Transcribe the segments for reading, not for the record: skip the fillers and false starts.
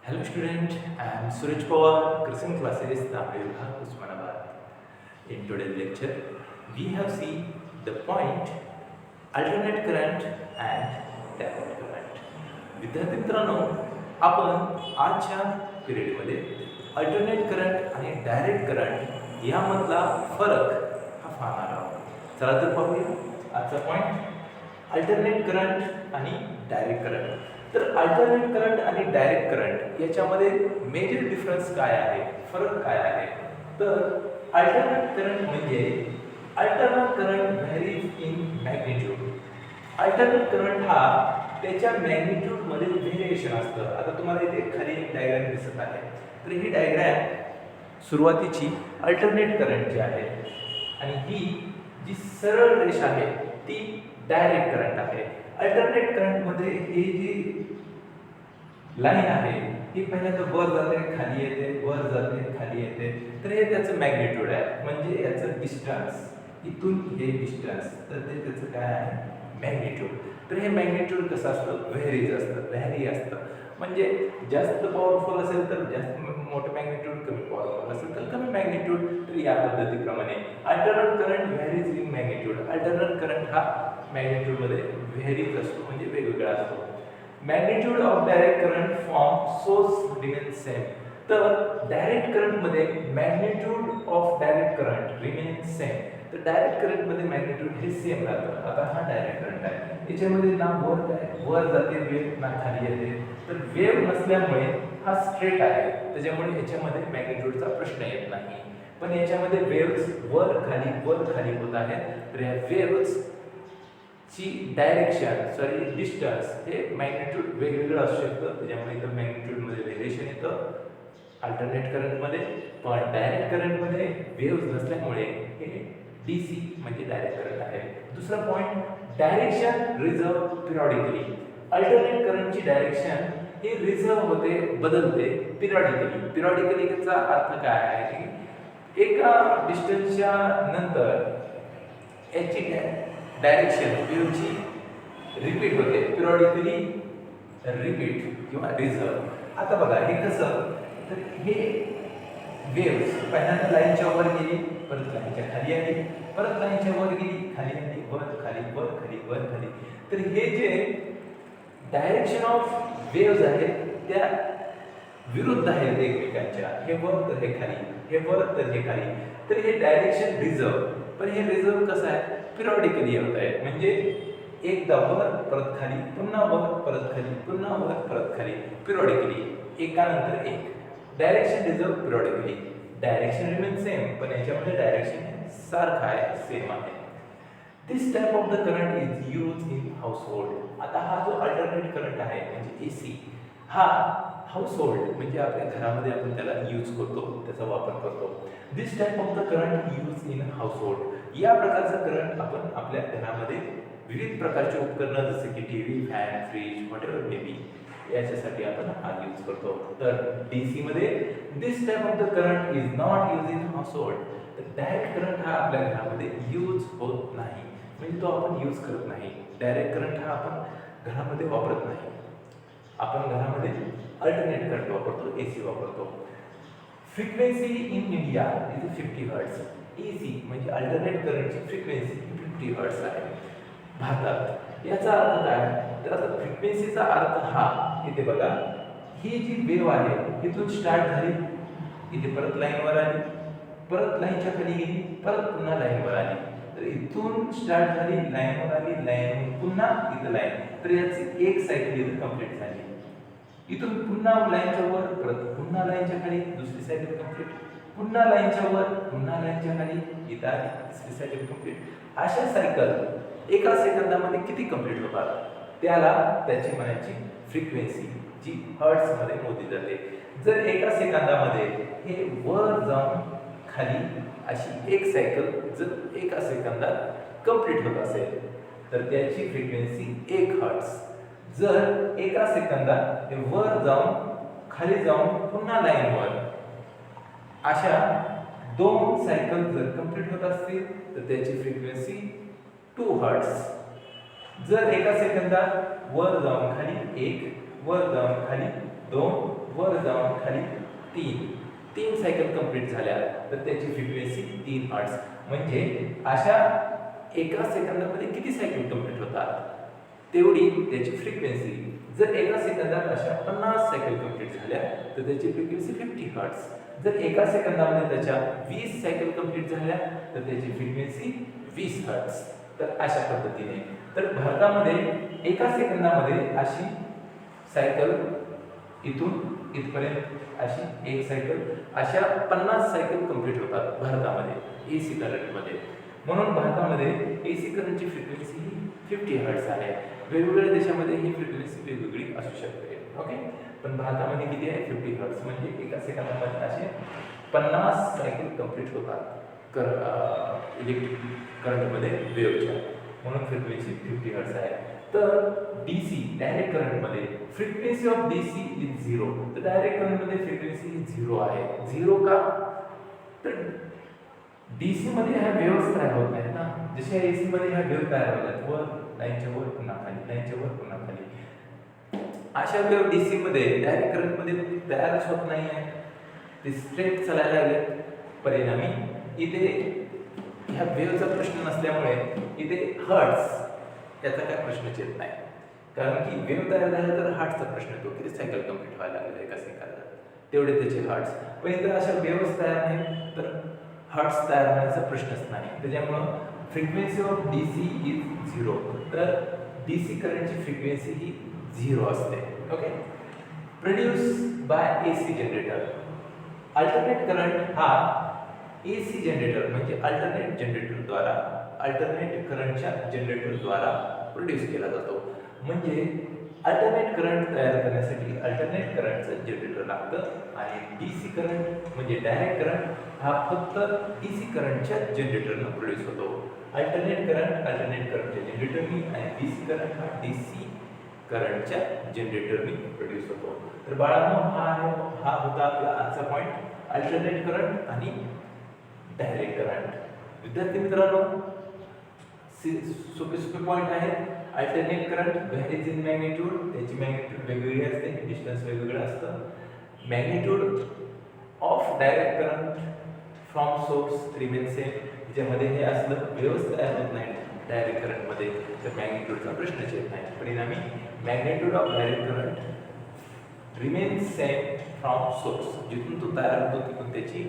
Hello student, I am Suraj Pawar, Crescent Classes, Tamil Vibhag, Usmanabad. In today's lecture, we have seen the point alternate current and direct current. विद्यार्थी मित्रांनो, आपण आजच्या पिरियडमध्ये alternate current आणि direct current यामधला फरक हा पाहणार आहोत. चला तर पाहूया आजचा पॉइंट अल्टरनेट करंट आणि डायरेक्ट करंट. तर अल्टरनेट करंट आणि डायरेक्ट करंट याच्यामध्ये मेजर डिफरन्स काय आहे, फरक काय आहे? तर अल्टरनेट करंट म्हणजे alternate current varies in magnitude. Alternate current हा त्याच्या मॅग्निट्यूड मध्ये व्हेरिएशन असतं. आता तुम्हाला इथे खाली एक डायग्राम दिसत आहे. तर ही डायग्राम सुरुवातीची अल्टरनेट करंटची आहे आणि ही जी सरळ रेषा आहे ती डायरेक्ट करंट आहे. अल्टरनेट करंट मध्ये ही जी लाईन आहे ही पहिल्यांदा वर जाते, खाली येते, वर जाते, खाली येते. तर हे त्याचं मॅग्निट्यूड आहे, म्हणजे याचं डिस्टन्स, इथून हे डिस्टन्स, तर ते त्याचं काय आहे, मॅग्निट्यूड. तर हे मॅग्निट्यूड कसं असतं, व्हेरीज असतं, व्हॅरी असतं. म्हणजे जास्त पॉवरफुल असेल तर जास्त मोठं मॅग्निट्यूड, कमी पॉवरफुल असेल तर कमी मॅग्निट्यूड. तर या पद्धतीप्रमाणे alternate current varies in magnitude. Alternate current हा मॅग्निट्यूड मध्ये व्हेरीज असतो, म्हणजे वेगवेगळा असतो. Magnitude of direct current from source remain same. तर डायरेक्ट करंट मध्ये magnitude of direct current remain same. तर डायरेक्ट करंट मध्ये मॅग्निट्यूड हे सेम राहतं. आता हा डायरेक्ट करंट आहे, याच्यामध्ये ना वर जाते वेव्ह, ना खाली येते. तर वेव्ह नसल्यामुळे हा स्ट्रेट आहे, त्याच्यामुळे याच्यामध्ये मॅग्निट्यूडचा प्रश्न येत नाही. पण याच्यामध्ये वेव्हज वर खाली होत आहेत. तर या वेव्हज ची डायरेक्शन डिस्टन्स हे मॅग्निट्यूड वेगवेगळं असू शकतं, त्याच्यामुळे इथं मॅग्निट्यूड मध्ये व्हेरिएशन येतं अल्टरनेट करंट मध्ये. पण डायरेक्ट करंट मध्ये वेव्हज नसल्यामुळे हे डीसी म्हणजे डायरेक्ट करंट आहे. दुसरा पॉइंट, डायरेक्शन रिझर्व पिरियॉडिकली. अल्टरनेट करंटची डायरेक्शन हे रिझर्व होते, बदलते पिरियॉडिकली. पिरियॉडिकलीचा अर्थ काय आहे की एका डिस्टन्सच्या नंतर याची डायरेक्शन वेव्हची रिपीट होते, पिरियॉडिकली रिपीट किंवा रिझर्व. आता बघा हे कसं, तर हे वेव्स पहिल्यांदा लाईनच्या वर गेली, परत लाईनच्या खाली आली, परत लाईनच्या वर गेली, खाली आली, वर खाली, वर खाली, वर खाली. तर हे जे डायरेक्शन ऑफ वेव्स आहेत त्या विरुद्ध आहेत एकमेकांच्या. हे वर तर हे खाली, हे वर तर हे खाली. तर हे डायरेक्शन रिझर्व. पण हे रिझर्व कसं आहे, पिरियॉडिकली होत आहे. म्हणजे एकदा वर परत खाली, पुन्हा वर परत खाली, पुन्हा वर परत खाली, पिरियॉडिकली, एकानंतर एक. Direction reverse periodically. Direction remain same, पण याच्यामध्ये डायरेक्शन सारखं आहे, सेम आहे. This type of the current is use in household. आता हा जो अल्टरनेट करंट आहे म्हणजे एसी, हा हाऊसहोल्ड म्हणजे आपल्या घरामध्ये आपण त्याला यूज करतो, त्याचा वापर करतो. This type of the current use in household. या प्रकारचा करंट आपण आपल्या घरामध्ये विविध प्रकारचे उपकरणं जसे की TV, fan, fridge, whatever may be, याच्यासाठी आपण हा यूज करतो. तर डीसी मध्ये this type of the current is not use in household. तर डायरेक्ट करंट हा आपल्या घरामध्ये यूज होत नाही, म्हणजे तो आपण यूज करत नाही. डायरेक्ट करंट हा आपण घरामध्ये वापरत नाही. आपण घरामध्ये अल्टरनेट करंट वापरतो, एसी वापरतो. Frequency in India is 50 hertz. AC म्हणजे अल्टरनेट करंटची फ्रिक्वेन्सी 50 हर्ट्ज आहे भारतात. याचा अर्थ काय, तर आता फ्रिक्वेन्सीचा अर्थ हा, इथे बघा ही जी वेव्ह आहे इथून स्टार्ट झाली, इथे परत लाईनवर आली, परत लाईनच्या खाली गेली, परत पुन्हा लाईनवर आली. तर इथून स्टार्ट झाली, लाईनवर आली, लाईन पुन्हा इथं लाईन. तर याची एक सायकल इथं कंप्लीट झाली. इथून पुन्हा लाईनच्या वर, परत पुन्हा लाईनच्या खाली, दुसरी सायकल कंप्लीट, पुन्हा लाईनच्या वर, पुन्हा लाईनच्या खाली, इथं आली, तिसरी सायकल कंप्लीट. अशा सायकल एका सेकंदामध्ये किती कंप्लीट होतात, त्याला त्याची म्हणायची फ्रिक्वेन्सी, जी हर्ट्ज मध्ये मोजली जाते. जर एका सेकंदामध्ये हे वर जाऊन खाली अशी एक सायकल जर एका सेकंदात कंप्लीट होत असेल तर त्याची फ्रिक्वेन्सी 1 हर्ट्ज. जर एका सेकंदात हे वर जाऊन खाली जाऊन पुन्हा लाईनवर अशा 2 सायकल जर कंप्लीट होत असतील तर त्याची फ्रिक्वेन्सी 2 हर्ट्ज. जर एका सेकंदात वर जाऊन खाली 1, वर जाऊन खाली 2, वर जाऊन खाली 3 सायकल कंप्लीट झाल्या तर त्याची फ्रिक्वेन्सी 3 हर्ट्झ. म्हणजे अशा एका सेकंदामध्ये किती सायकल कंप्लीट होतात तेवढी त्याची फ्रिक्वेन्सी. जर एका सेकंदात अशा 50 सायकल कंप्लीट झाल्या तर त्याची फ्रिक्वेन्सी 50 हर्ट्झ. जर एका सेकंदामध्ये त्याच्या 20 सायकल कंप्लीट झाल्या तर त्याची फ्रिक्वेन्सी 20 हर्ट्झ. तर अशा पद्धतीने तर भारतामध्ये एका सेकंदामध्ये अशी सायकल इथून इथपर्यंत अशी एक सायकल अशा 50 सायकल कंप्लीट होतात भारतामध्ये AC करंटमध्ये. म्हणून भारतामध्ये AC करंटची फ्रिक्वेन्सी ही 50 हर्ट्झ आहे. वेगवेगळ्या देशामध्ये ही फ्रिक्वेन्सी वेगवेगळी असू शकते. ओके, पण भारतामध्ये किती आहे 50 हर्ट्झ. म्हणजे एका सेकंदामध्ये असे 50 सायकल कंप्लीट होतात इलेक्ट्रिक करंटमध्ये वेव्हच्या. म्हणून फ्रिक्वेन्सी 50 हर्ट्झ आहे. तर DC डायरेक्ट करंटमध्ये फ्रिक्वेन्सी ऑफ DC इज 0. तर डायरेक्ट करंटमध्ये फ्रिक्वेन्सी 0 आहे. 0 का? तर DC मध्ये ह्या वेव्हज तयार होत नाहीत ना. जसे AC मध्ये ह्या वेव्ह तयार होतात वर लाईनच्या वर पुन्हा खाली, लाईनच्या वर पुन्हा खाली. अशा वेव्ह DC मध्ये डायरेक्ट करंटमध्ये तयारच होत नाही आहे. ते स्ट्रेट चालायला लागले. परिणामी इथे ह्या वेव्हचा प्रश्न नसल्यामुळे इथे हर्ट्झ याचा काय प्रश्नच येत नाही. कारण की वेव्ह तयार झाला तर हर्ट्झचा प्रश्न येतो. किती सायकल कंप्लीट व्हायला लागले एका सेकंदात तेवढे त्याचे हर्ट्झ. पण इथं अशा वेव्हच तयार नाही तर हर्ट्झ तयार होण्याचा प्रश्नच नाही. त्याच्यामुळं फ्रिक्वेन्सी ऑफ DC इज 0. तर DC करंटची फ्रिक्वेन्सी ही 0 असते. Okay, produce by AC generator. Alternate current हा AC जनरेटर म्हणजे अल्टरनेट जनरेटरद्वारा अल्टरनेट करंटच्या जनरेटरद्वारा प्रोड्यूस केला जातो. म्हणजे अल्टरनेट करंट तयार करण्यासाठी अल्टरनेट करंटचं जनरेटर लागतं आणि DC करंट म्हणजे डायरेक्ट करंट हा फक्त DC करंटच्या जनरेटरनं प्रोड्यूस होतो. अल्टरनेट करंटच्या जनरेटरनी आणि DC करंट हा DC करंटच्या जनरेटरनी प्रोड्यूस होतो. तर बाळांनो हा होता आपला आजचा पॉइंट, अल्टरनेट करंट आणि डायरेक्ट करंट. विद्यार्थी मित्रांनो, सोपे पॉइंट आहेत. Alternate current varies in magnitude. त्याची मॅग्निट्यूड वेगवेगळी असते, डिस्टन्स वेगवेगळं असतं. Magnitude of direct current from source remain same. ज्यामध्ये हे असलं वेव्हच तयार होत नाही डायरेक्ट करंटमध्ये तर मॅग्निट्यूडचा प्रश्नच येत नाही. परिणामी magnitude of direct current remain same from source. जिथून तो तयार होतो तिथून त्याची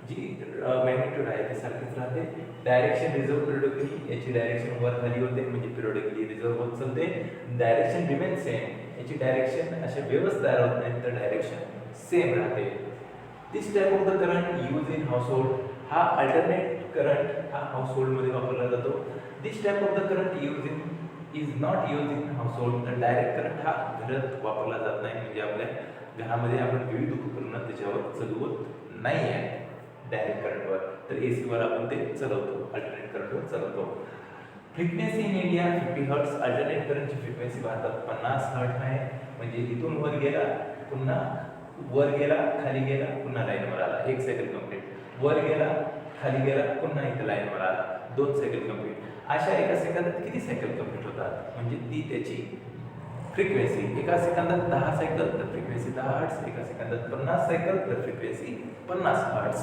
जी मॅग्निट्यूड आहे ती सारखीच राहते. डायरेक्शन रिझर्व पिरियडिकली, याची डायरेक्शन वर खाली होते म्हणजे पिरियडिकली रिझर्व होत चालते. डायरेक्शन रिमेन सेम, याची डायरेक्शन अशा वेव्हच तयार होत नाही तर डायरेक्शन सेम राहते. This type of the current use in household. हा अल्टरनेट करंट हा हाऊसहोल्डमध्ये वापरला जातो. This type of the current is not use in household. तर डायरेक्ट करंट हा घरात वापरला जात नाही. म्हणजे आपल्या घरामध्ये आपण विविध उपकरणं त्याच्यावर चालवत नाही आहे डायरेक्ट करंटवर. तर AC वर आपण ते चालवतो, अल्टरनेट करंटवर चालवतो. Frequency in India 50 hertz. Alternate करंटची फ्रिक्वेन्सी भारतात 50 हर्ट्झ आहे. म्हणजे इथून वर गेला पुन्हा वर गेला खाली गेला पुन्हा लाईनवर आला. एक सायकल कंप्लीट. वर गेला खाली गेला पुन्हा इथं लाईनवर आला. 2 सायकल कंप्लीट. अशा एका सेकंदात किती सायकल कंप्लीट होतात म्हणजे ती त्याची फ्रिक्वेन्सी. एका सेकंदात 10 सायकल तर फ्रिक्वेन्सी 10 हर्ट्झ. एका सेकंदात 50 सायकल तर फ्रिक्वेन्सी 50 हर्ट्झ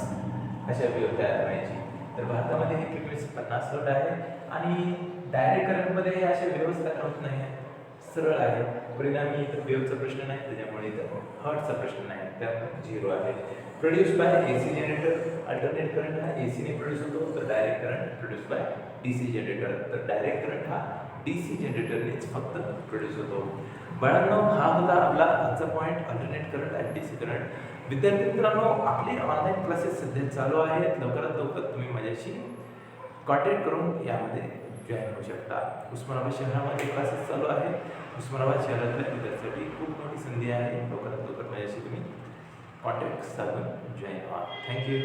अशा वेव्ह तयार करायची. तर भारतामध्ये ही फ्रिक्वेन्सी 50 हर्ट्झ आहे. आणि डायरेक्ट करंटमध्ये अशा वेव्हच तयार होत नाही, सरळ आहे. परिणामी इथं वेव्हचा प्रश्न नाही, त्याच्यामुळे इथं हर्ट्झचा प्रश्न नाही, त्यामुळे 0 आहे. Produce by AC generator. Alternate current हा AC ने प्रोड्यूस होतो तर direct current produce by DC generator. तर डायरेक्ट करंट हा DC जनरेटरनेच फक्त प्रोड्यूस होतो. बाळांनो, हा होता आपला आजचा पॉईंट, अल्टरनेट करंट आणि DC करंट. विद्यार्थी मित्रांनो, आपले ऑनलाईन क्लासेस सध्या चालू आहेत. लवकरात लवकर तुम्ही माझ्याशी कॉन्टॅक्ट करून यामध्ये जॉईन होऊ शकता. उस्मानाबाद शहरामध्ये क्लासेस चालू आहेत. उस्मानाबाद शहरातल्या विद्यार्थ्यांसाठी खूप मोठी संधी आहे. लवकरात लवकर माझ्याशी तुम्ही कॉन्टॅक्ट साधून जॉईन व्हा. थँक्यू.